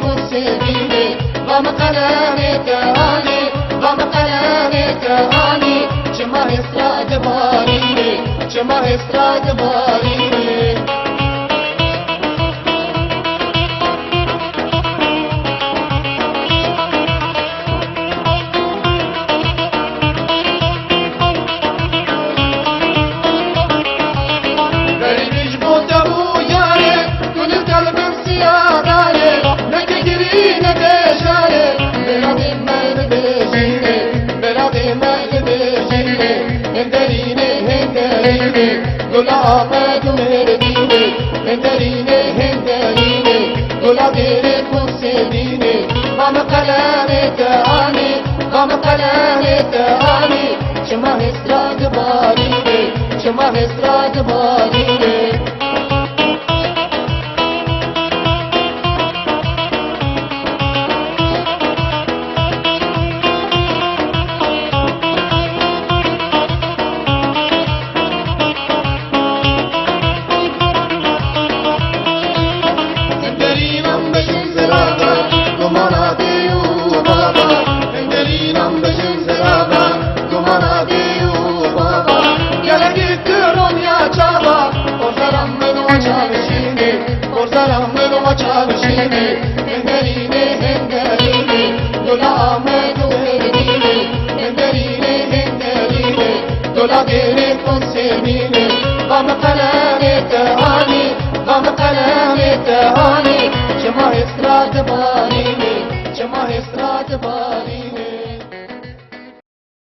السبيل غم قلامي تهاني غم قلامي تهاني شما إسراد باريني شما إسراد باريني غلامة مرديني هندريني هندريني غلامي المرسليني غم قلامي تهاني غم قلامي تهاني شما إسراد باريني شما إسراد باريني Çarşini, henderini, henderini, dolame duverini, henderini, henderini, dolagiri konsemini, gam kalami tehani, gam kalami tehani, şema esrad barini, şema esrad barini.